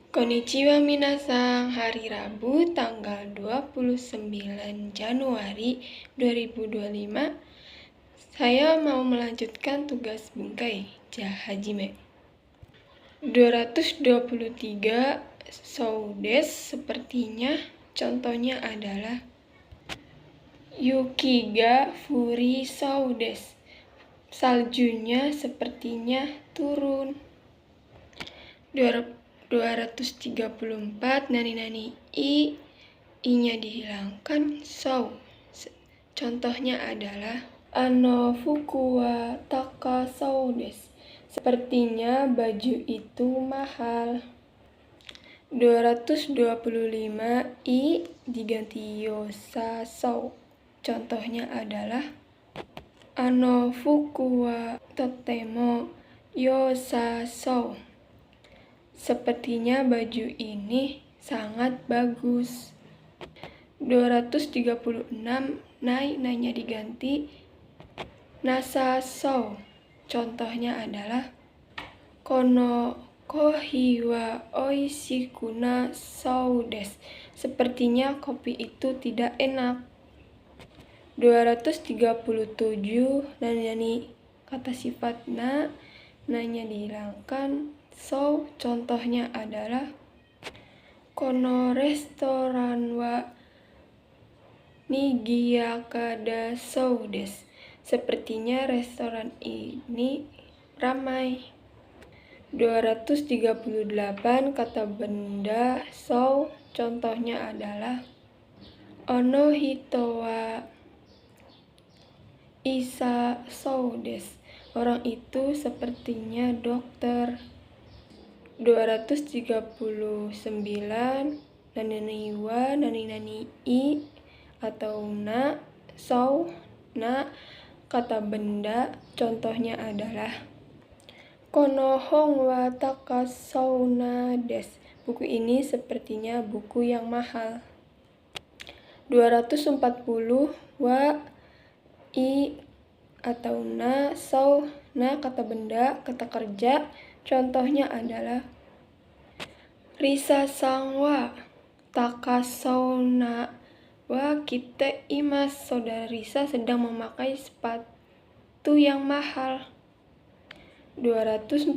Konnichiwa minasang, hari Rabu tanggal 29 Januari 2025. Saya mau melanjutkan tugas bingkai Hajime. 223 Soudes sepertinya, contohnya adalah Yuki ga Furi Soudes. Saljunya sepertinya turun. 234 nani i-nya dihilangkan, contohnya adalah Fuku wa taka desu. Sepertinya baju itu mahal. 225 i diganti yosa contohnya adalah Fuku wa totemo yosa sepertinya baju ini sangat bagus. 236 nanya diganti nasa contohnya adalah kono kohi wa oishikuna desu. Sepertinya kopi itu tidak enak. 237 kata sifat nanya dihilangkan, contohnya adalah kono restoran wa nigiyaka desu. Sepertinya restoran ini ramai. 238 kata benda contohnya adalah ono hito wa isa desu. Orang itu sepertinya dokter. 239 nani i atau na kata benda, contohnya adalah konohon wa taka desu. Buku ini sepertinya buku yang mahal. 240 wa i atau na kata benda, kata kerja, contohnya adalah Risa-san wa takasauna wa kite imas. Saudara Risa sedang memakai sepatu yang mahal. 241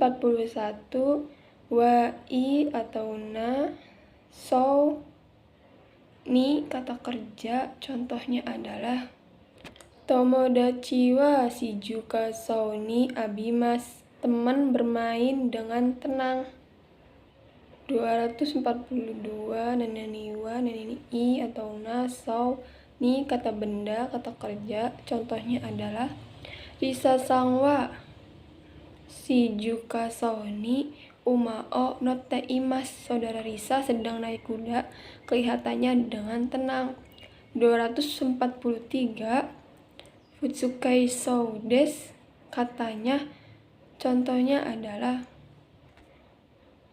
wa i atau na ni kata kerja, contohnya adalah Tomodachi wa shijuka ni abimasu. Teman bermain dengan tenang. 242 nani i atau na ni kata benda, kata kerja, contohnya adalah Risa-san wa shijuka ni umao notte imasu. Saudara Risa sedang naik kuda, kelihatannya dengan tenang. 243 futsukai desu. Katanya, contohnya adalah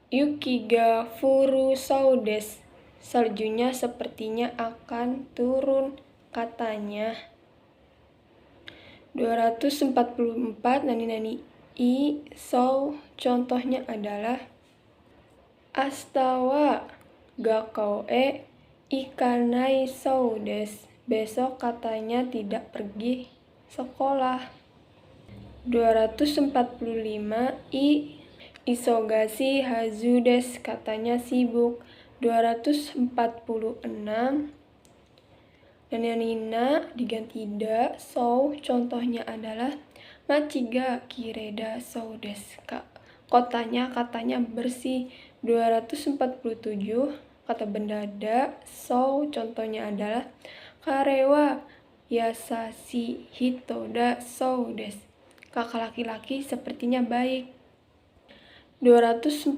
Yuki ga furu desu. Saljunya sepertinya akan turun, katanya. 244 nani i contohnya adalah Ashita wa gakkou e ikanai desu. Besok katanya tidak pergi sekolah. 245 i isogashi hazu desu. Katanya sibuk. 246 nani diganti da contohnya adalah machi ga kireda desu. Katanya bersih. 247 kata benda da contohnya adalah kare wa yasashi hito desu. Kakak laki-laki sepertinya baik. 248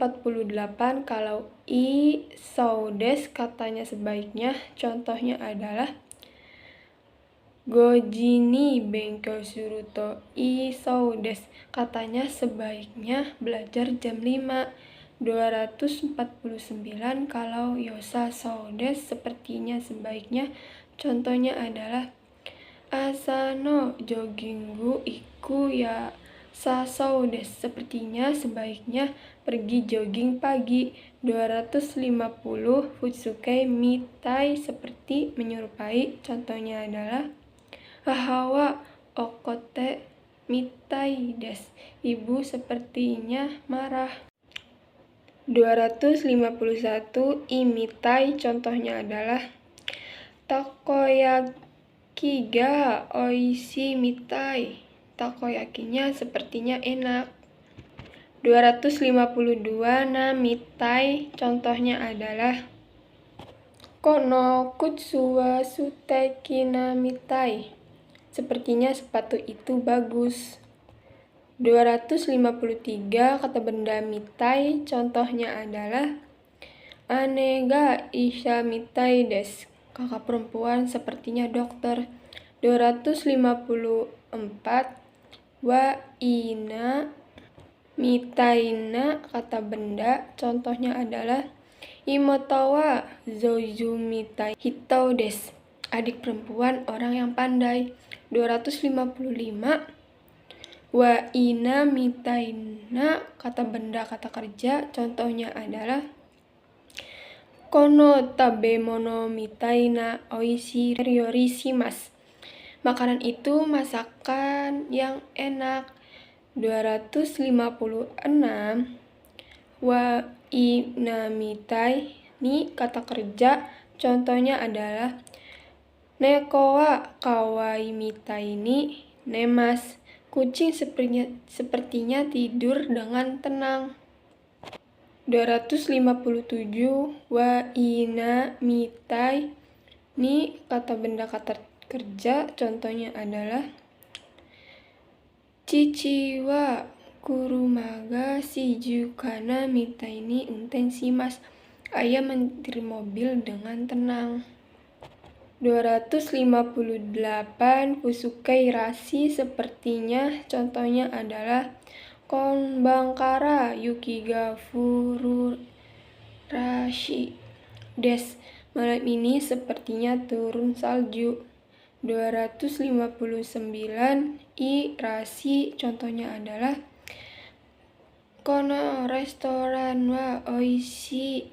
kalau i desu katanya sebaiknya, contohnya adalah goji ni benkyou suru to ii desu. Katanya sebaiknya belajar jam 5. 249 kalau yosa desu sepertinya sebaiknya, contohnya adalah asa no joggingu iku ya desu. Sepertinya sebaiknya pergi jogging pagi. 250 Futsukai mitai seperti menyerupai, contohnya adalah hahawa okote mitai desu, ibu sepertinya marah. 251 imitai, contohnya adalah takoyaki ga oishi mitai, takoyakinya sepertinya enak. 252 na mitai, contohnya adalah kono kutsu wa suteki na mitai, sepertinya sepatu itu bagus. 253 kata benda mitai, contohnya adalah ane ga isha mitai desu, kakak perempuan sepertinya dokter. 254 wa ina mitaina kata benda, contohnya adalah imoto wa zoju mitai hito desu, adik perempuan orang yang pandai. 255 wa ina mitaina kata benda kata kerja, contohnya adalah kono tabemono mitaina oishi ryorisimasu, makanan itu masakan yang enak. 256 wa ina mitai ni kata kerja, contohnya adalah neko wa kawai mitai ni nemasu, kucing sepertinya tidur dengan tenang. 257 wa ina mitai ni kata benda kata kerja, contohnya adalah Chichi wa kuruma ga shiju kana mitai ni unten shimasu, ayah menyetir mobil dengan tenang. 258 fusukai rashi sepertinya, contohnya adalah konbankara yuki ga furu rashi desu, malam ini sepertinya turun salju. 259 i rashi, contohnya adalah kono restoran wa oishi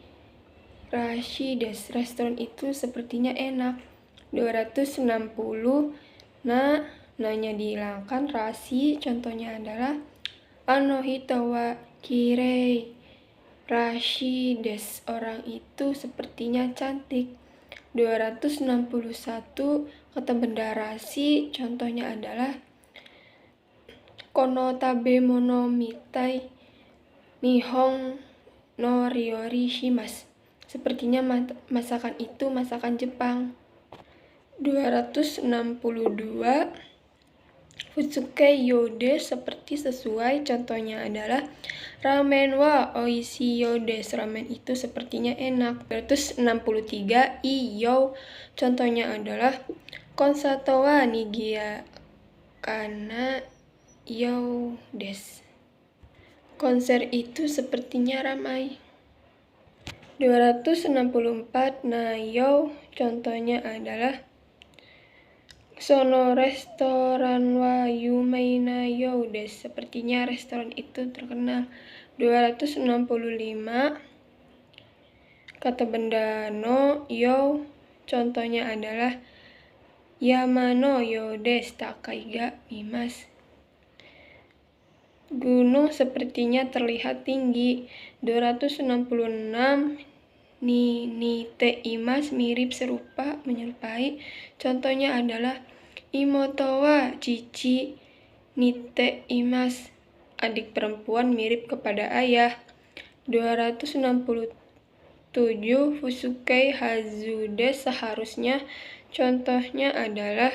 rashi desu, restoran itu sepertinya enak. 260 nanya dihilangkan, rashi contohnya adalah ano hito wa kirei rashi desu, orang itu sepertinya cantik. 261 kata benda rashi, contohnya adalah kono tabemono mitai nihon no ryori shimasu, sepertinya masakan itu masakan Jepang. 262 futsukai yode seperti sesuai, contohnya adalah ramen wa oishi desu, ramen itu sepertinya enak. 263 iyo, contohnya adalah konsato wa nigiya kana yo desu, konser itu sepertinya ramai. 264 nayo, contohnya adalah sono restoran wa yumei nayo desu, sepertinya restoran itu terkenal. 265 kata benda no yo, contohnya adalah yama no yo desu takai ga mimasu, gunung sepertinya terlihat tinggi. 266 ni te imas, mirip serupa menyerupai, contohnya adalah imoto wa chichi ni te imas, adik perempuan mirip kepada ayah. 267 fusukai hazu desu, seharusnya, contohnya adalah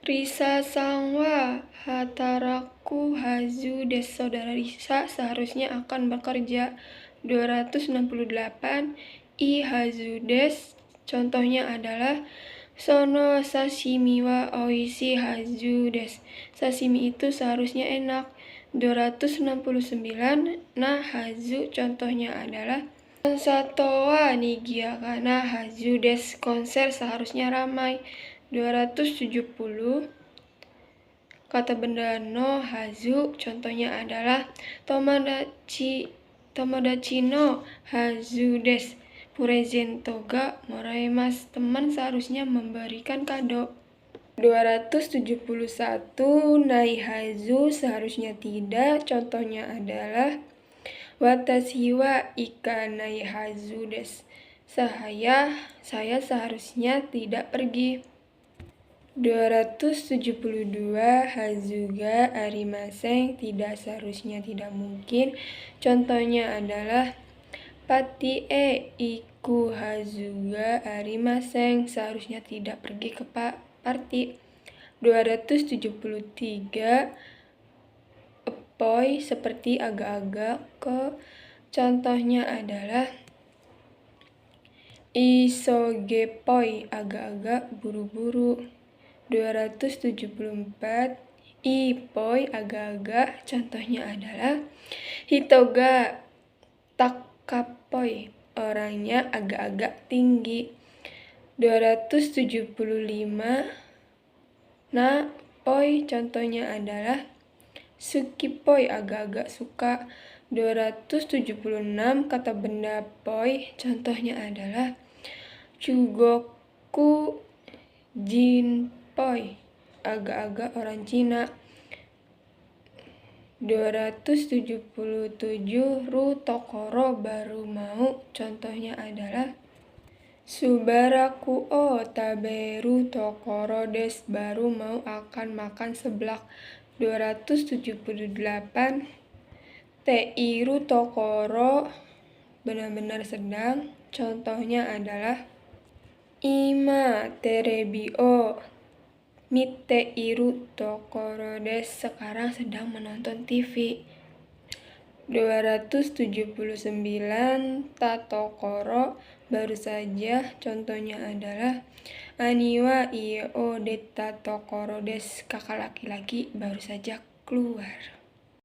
Risa sang wa hataraku hazu desu, saudara Risa seharusnya akan bekerja. 268 i hazu desu, contohnya adalah sono sashimi wa oishi hazu desu, sashimi itu seharusnya enak. 269 na hazu, contohnya adalah konsato wa nigiyakana hazu desu, konser seharusnya ramai. 270 kata benda no hazu, contohnya adalah tomodachi Tomodachi no hazu desu. Purezento ga moraimasu. Teman seharusnya memberikan kado. 271 naihazu seharusnya tidak. Contohnya adalah watashi wa ikanai hazu desu. Saya seharusnya tidak pergi. 272 hazu ga arimasen, tidak seharusnya tidak mungkin. Contohnya adalah pati e iku hazu ga arimasen, seharusnya tidak pergi ke party. 273 epoi, seperti agak-agak ke. Contohnya adalah isogepoi, agak-agak buru-buru. 274 ipoi, agak-agak. Contohnya adalah hitoga takapoi, orangnya agak-agak tinggi. 275 na poi, contohnya adalah sukipoi, agak-agak suka. 276 kata benda poi, contohnya adalah chugoku jinpoi, agak-agak orang Cina. 277 ru tokoro, baru mau, contohnya adalah subaraku o taberu tokoro desu, baru mau akan makan seblak. 278 teiru tokoro, benar-benar sedang, contohnya adalah ima terebi o miteiru tokoro desu, sekarang sedang menonton TV. 279 tatokoro, baru saja, contohnya adalah ani wa ie o deta tokoro desu, kakak laki-laki baru saja keluar.